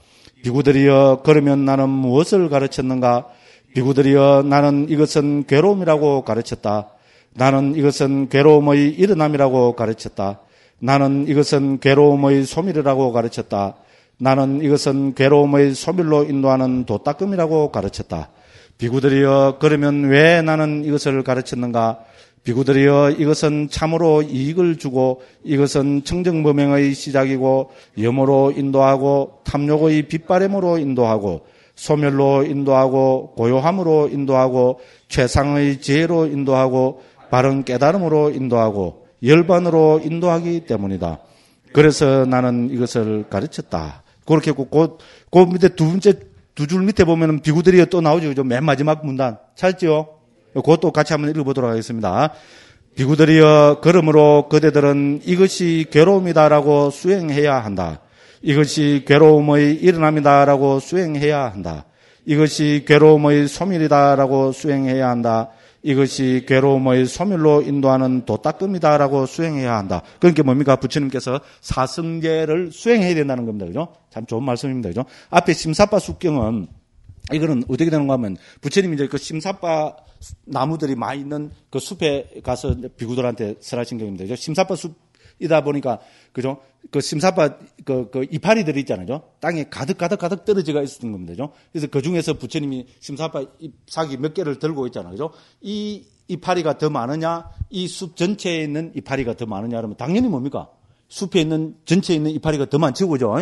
비구들이여, 그러면 나는 무엇을 가르쳤는가? 비구들이여, 나는 이것은 괴로움이라고 가르쳤다. 나는 이것은 괴로움의 일어남이라고 가르쳤다. 나는 이것은 괴로움의 소멸이라고 가르쳤다. 나는 이것은 괴로움의 소멸로 인도하는 도닦음이라고 가르쳤다. 비구들이여, 그러면 왜 나는 이것을 가르쳤는가? 비구들이여, 이것은 참으로 이익을 주고, 이것은 청정범행의 시작이고, 염으로 인도하고, 탐욕의 빗바램으로 인도하고, 소멸로 인도하고, 고요함으로 인도하고, 최상의 지혜로 인도하고, 바른 깨달음으로 인도하고, 열반으로 인도하기 때문이다. 그래서 나는 이것을 가르쳤다. 그렇게 했고, 그 밑에 두 줄 밑에 보면은 비구들이여 또 나오죠. 그죠? 맨 마지막 문단. 찾았죠? 그것도 같이 한번 읽어보도록 하겠습니다. 비구들이여, 그러므로 그대들은 이것이 괴로움이다라고 수행해야 한다. 이것이 괴로움의 일어남이다라고 수행해야 한다. 이것이 괴로움의 소멸이다라고 수행해야 한다. 이것이 괴로움의 소멸로 인도하는 도닦음이다라고 수행해야 한다. 그러니까 뭡니까? 부처님께서 사성제를 수행해야 된다는 겁니다. 그죠? 참 좋은 말씀입니다. 그죠? 앞에 심사빠 숲경은 이거는 어떻게 되는가 하면 부처님이 이제 그 심사빠 나무들이 많이 있는 그 숲에 가서 비구들한테 설하신 경입니다. 그죠? 심사빠 숲이다 보니까 그죠? 그 심사빠 그 이파리들이 있잖아요. 땅에 가득 떨어지가 있었던 겁니다. 그죠? 그래서 그 중에서 부처님이 심사빠 잎사귀 몇 개를 들고 있잖아요. 그죠? 이 이파리가 더 많으냐, 이 숲 전체에 있는 이파리가 더 많으냐 그러면 당연히 뭡니까? 숲에 있는 전체에 있는 이파리가 더 많죠. 그죠?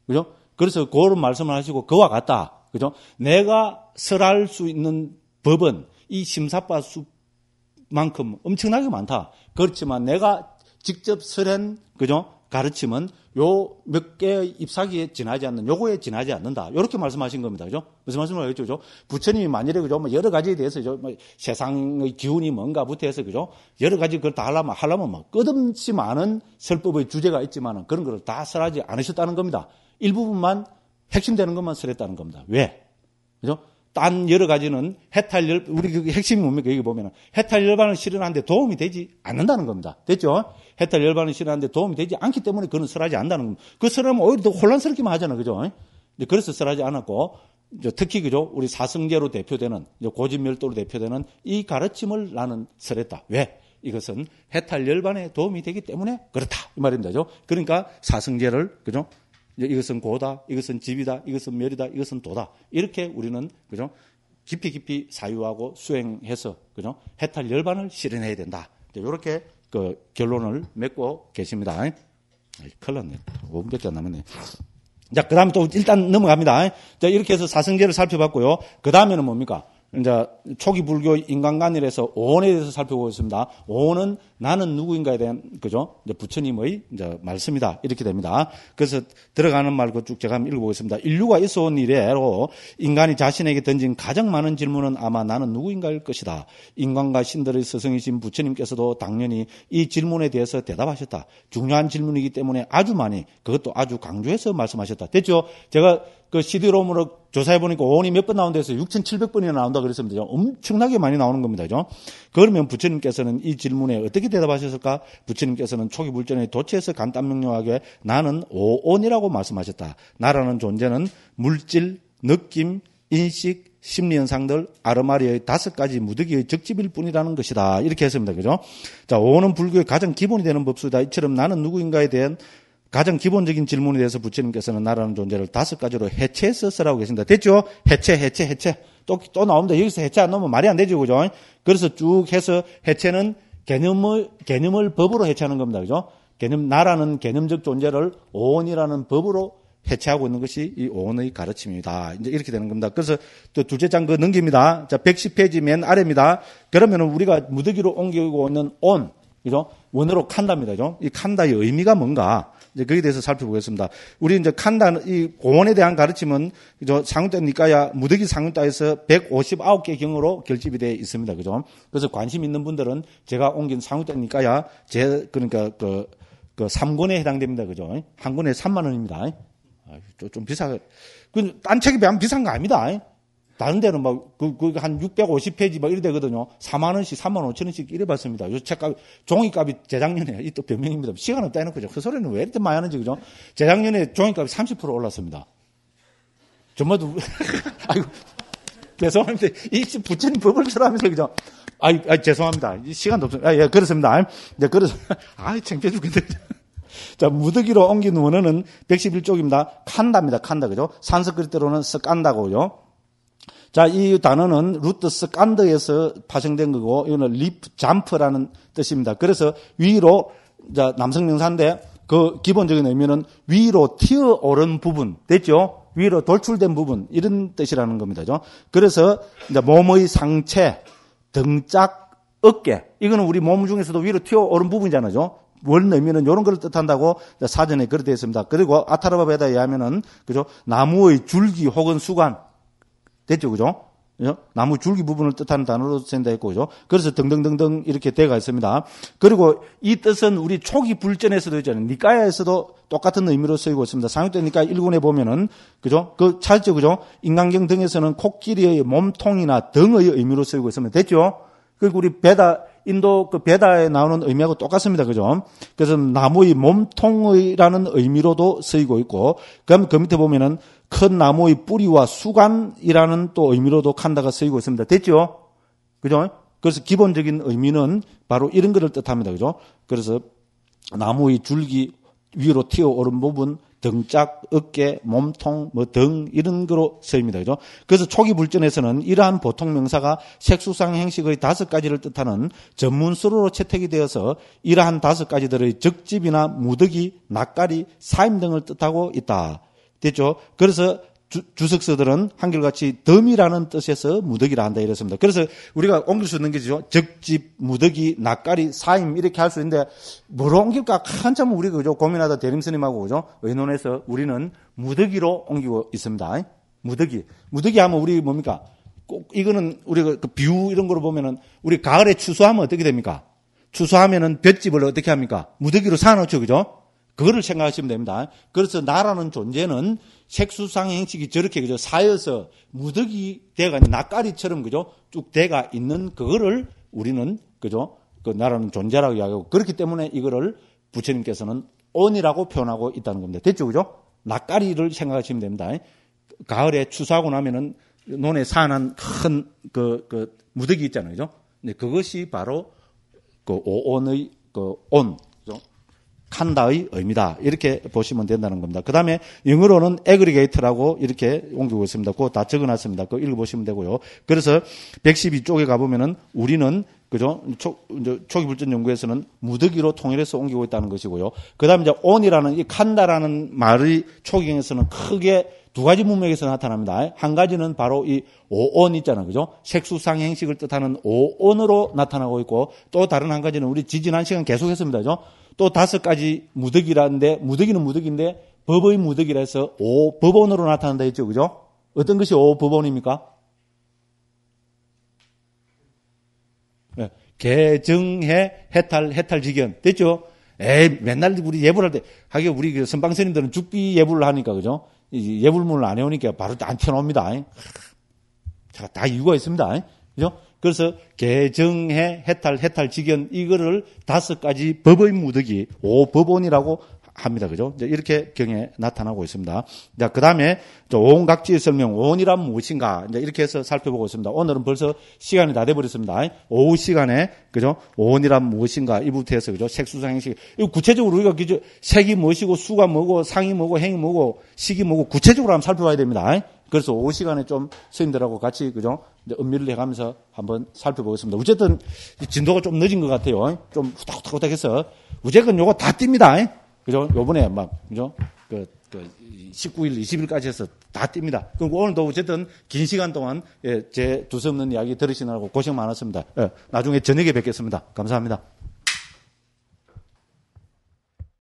그죠? 그래서 그런 말씀을 하시고 그와 같다. 그죠? 내가 설할 수 있는 법은 이 심사빠 숲만큼 엄청나게 많다. 그렇지만 내가 직접 설한, 그죠? 가르침은 요 몇 개의 잎사귀에 지나지 않는, 요거에 지나지 않는다. 요렇게 말씀하신 겁니다. 그죠? 무슨 말씀을 하겠죠? 그죠? 부처님이 만일에, 그죠? 뭐 여러 가지에 대해서, 그죠? 뭐 세상의 기운이 뭔가부터 해서, 그죠? 여러 가지 그걸 다 하려면 뭐 끝없이 많은 설법의 주제가 있지만은 그런 걸 다 설하지 않으셨다는 겁니다. 일부분만 핵심되는 것만 설했다는 겁니다. 왜? 그죠? 딴 여러 가지는 해탈 우리 그 핵심이 뭡니까? 여기 보면은 해탈 열반을 실현하는데 도움이 되지 않는다는 겁니다. 됐죠? 해탈 열반을 실현하는데 도움이 되지 않기 때문에 그는 설하지 않는다는 겁니다. 그 설하면 오히려 더 혼란스럽기만 하잖아요. 그죠? 그래서 설하지 않았고, 특히 그죠? 우리 사성제로 대표되는, 고진멸도로 대표되는 이 가르침을 나는 설했다. 왜? 이것은 해탈 열반에 도움이 되기 때문에 그렇다. 이 말입니다. 그죠? 그러니까 사성제를, 그죠? 이것은 고다, 이것은 집이다, 이것은 멸이다, 이것은 도다. 이렇게 우리는, 그죠? 깊이 사유하고 수행해서, 그죠? 해탈 열반을 실현해야 된다. 이렇게 그 결론을 맺고 계십니다. 큰일 났네. 5분밖에 안 남았네. 자, 그 다음에 또 일단 넘어갑니다. 자, 이렇게 해서 사성제를 살펴봤고요. 그 다음에는 뭡니까? 이제 초기 불교 인간관일에서 오온에 대해서 살펴보겠습니다. 오온은 나는 누구인가에 대한, 그죠? 이제 부처님의 이제 말씀이다. 이렇게 됩니다. 그래서 들어가는 말 그 쭉 제가 한번 읽어보겠습니다. 인류가 있어 온 이래로 인간이 자신에게 던진 가장 많은 질문은 아마 나는 누구인가일 것이다. 인간과 신들의 스승이신 부처님께서도 당연히 이 질문에 대해서 대답하셨다. 중요한 질문이기 때문에 아주 많이, 그것도 아주 강조해서 말씀하셨다. 됐죠? 제가 그 CD롬으로 조사해보니까 오온이 몇 번 나온다 해서 6,700번이나 나온다 그랬습니다. 엄청나게 많이 나오는 겁니다. 그죠? 그러면 부처님께서는 이 질문에 어떻게 대답하셨을까? 부처님께서는 초기 불전의 도처에서 간단 명료하게 나는 오온이라고 말씀하셨다. 나라는 존재는 물질, 느낌, 인식, 심리현상들, 아르마리의 5가지 무더기의 적집일 뿐이라는 것이다. 이렇게 했습니다. 그죠? 자, 오온은 불교의 가장 기본이 되는 법수다. 이처럼 나는 누구인가에 대한 가장 기본적인 질문에 대해서 부처님께서는 나라는 존재를 5가지로 해체해서 쓰라고 계십니다. 됐죠? 해체. 또 나옵니다. 여기서 해체 안 나오면 말이 안 되죠. 그죠? 그래서 쭉 해서 해체는 개념을 법으로 해체하는 겁니다. 그죠? 나라는 개념적 존재를 오온이라는 법으로 해체하고 있는 것이 이 오온의 가르침입니다. 이제 이렇게 되는 겁니다. 그래서 또 둘째 장 넘깁니다. 자, 110페이지 맨 아래입니다. 그러면은 우리가 무더기로 옮기고 있는 온, 그죠? 원어로 칸다입니다. 그죠? 이 칸다의 의미가 뭔가? 이제 거기에 대해서 살펴보겠습니다. 우리 이제 이 오온에 대한 가르침은, 그죠? 상윤따 니까야, 무더기 상윤따에서 159개 경으로 결집이 되어 있습니다. 그죠? 그래서 관심 있는 분들은 제가 옮긴 상윤따 니까야, 그러니까 그 3권에 해당됩니다. 그죠? 한 권에 3만 원입니다. 좀 비싸. 딴 책에 비하면 비싼 거 아닙니다. 다른 데는 막, 한 650페이지 막 이래 되거든요. 4만원씩, 3만 5천원씩 이래 받습니다. 요 책값, 종이값이 재작년에, 이 또 변명입니다. 시간 없다 해놓고, 그 소리는 왜 이렇게 많이 하는지, 그죠? 재작년에 종이값이 30% 올랐습니다. 정말도, 아이고, 죄송합니다. 이 부처님 법을 쓰라면서, 그죠? 죄송합니다. 시간도 없습니다. 예, 그렇습니다. 네, 창피해 죽겠네. 자, 무더기로 옮긴 원어는 111쪽입니다. 칸다입니다. 칸다. 그죠? 산스크리트로는 스칸다고요. 자, 이 단어는 루트 스칸드에서 파생된 거고, 이거는 리프 잠프라는 뜻입니다. 그래서 위로, 자, 남성 명사인데, 그 기본적인 의미는 위로 튀어 오른 부분. 됐죠? 위로 돌출된 부분. 이런 뜻이라는 겁니다. 그죠? 그래서, 이제 몸의 상체, 등짝, 어깨. 이거는 우리 몸 중에서도 위로 튀어 오른 부분이잖아요. 원 의미는 이런 걸 뜻한다고 사전에 그렇게 되어 있습니다. 그리고 아타르바베다에 의하면은, 그죠? 나무의 줄기 혹은 수관. 됐죠? 그죠? 나무 줄기 부분을 뜻하는 단어로 쓴다 했고, 그죠? 그래서 등등등등 이렇게 되어가 있습니다. 그리고 이 뜻은 우리 초기 불전에서도 있잖아요. 니까야에서도 똑같은 의미로 쓰이고 있습니다. 상유대 니까야 1권에 보면은, 그죠? 찾죠? 그죠? 인간경 등에서는 코끼리의 몸통이나 등의 의미로 쓰이고 있습니다. 됐죠? 그리고 우리 인도 그 베다에 나오는 의미하고 똑같습니다. 그죠? 그래서 나무의 몸통이라는 의미로도 쓰이고 있고, 그다음에 그 밑에 보면은 큰 나무의 뿌리와 수관이라는 또 의미로도 칸다가 쓰이고 있습니다. 됐죠? 그죠? 그래서 기본적인 의미는 바로 이런 것을 뜻합니다. 그죠? 그래서 나무의 줄기 위로 튀어 오른 부분, 등짝, 어깨, 몸통, 등 이런 거로 쓰입니다. 그죠? 그래서 초기 불전에서는 이러한 보통 명사가 색수상 행식의 5가지를 뜻하는 전문수로로 채택이 되어서 이러한 5가지들의 적집이나 무더기, 낯가리, 사임 등을 뜻하고 있다. 됐죠? 그래서 주석서들은 한결같이 덤이라는 뜻에서 무더기라 한다 이랬습니다. 그래서 우리가 옮길 수 있는 게죠. 적집, 무더기, 낯가리, 사임 이렇게 할 수 있는데 뭐로 옮길까 한참 우리가 그죠 고민하다 대림스님하고 그죠 의논해서 우리는 무더기로 옮기고 있습니다. 무더기 하면 우리 뭡니까? 꼭 이거는 우리가 그 비유 이런 거로 보면은 우리 가을에 추수하면 어떻게 됩니까? 추수하면은 볏집을 어떻게 합니까? 무더기로 사놓죠, 그죠? 그거를 생각하시면 됩니다. 그래서 나라는 존재는 색수상 행식이 저렇게 그죠 사여서 무더기 대가 낯가리처럼 그죠 쭉 대가 있는 그거를 우리는 그죠 그 나라는 존재라고 이야기하고 그렇기 때문에 이거를 부처님께서는 온이라고 표현하고 있다는 겁니다. 됐죠, 그죠? 낯가리를 생각하시면 됩니다. 가을에 추수하고 나면은 논에 산한 큰 그 무더기 있잖아요, 그죠? 네, 그것이 바로 그 오온의 그 온. 칸다의 의미다. 이렇게 보시면 된다는 겁니다. 그 다음에 영어로는 aggregate라고 이렇게 옮기고 있습니다. 그거 다 적어놨습니다. 그거 읽어보시면 되고요. 그래서 112쪽에 가보면은 우리는 그죠? 초기 불전 연구에서는 무더기로 통일해서 옮기고 있다는 것이고요. 그 다음에 이제 on이라는 이 칸다라는 말의 초기경에서는 크게 2가지 문맥에서 나타납니다. 한 가지는 바로 이 오온 있잖아요. 그죠? 색수상 행식을 뜻하는 오온으로 나타나고 있고 또 다른 한 가지는 우리 지지난 시간 계속 했습니다. 그죠? 또 5가지 무더기라는데 무더기는 무더기인데 법의 무더기라 해서 오법원으로 나타난다 했죠. 그죠? 어떤 것이 오법원입니까? 네. 개정해 해탈직연 됐죠? 맨날 우리 예불할 때 하긴 우리 그 선방 스님들은 죽비 예불을 하니까 그죠? 예불문을 안 해오니까 바로 안 튀어나옵니다. 제가 다 이유가 있습니다. 그죠? 그래서 개정해, 해탈, 직연 이거를 5가지 법의 무더기, 5법원이라고 합니다. 그죠? 이렇게 경에 나타나고 있습니다. 자, 그 다음에 오온각지의 설명, 오온이란 무엇인가? 이제 이렇게 해서 살펴보고 있습니다. 오늘은 벌써 시간이 다 돼버렸습니다. 오후 시간에, 그죠? 오온이란 무엇인가? 이부터 해서, 그죠? 색수상행식. 이거 구체적으로 우리가, 그죠? 색이 무엇이고, 수가 뭐고, 상이 뭐고, 행이 뭐고, 식이 뭐고, 구체적으로 한번 살펴봐야 됩니다. 그래서 오후 시간에 좀 스님들하고 같이, 그죠? 은밀을 해가면서 한번 살펴보겠습니다. 어쨌든, 진도가 좀 늦은 것 같아요. 좀 후닥후닥 해서. 어쨌든 요거 다 띱니다. 그죠? 요번에 그죠? 19일, 20일까지 해서 다 띱니다. 그리고 오늘도 어쨌든 긴 시간 동안, 제 두서없는 이야기 들으시느라고 고생 많았습니다. 나중에 저녁에 뵙겠습니다. 감사합니다.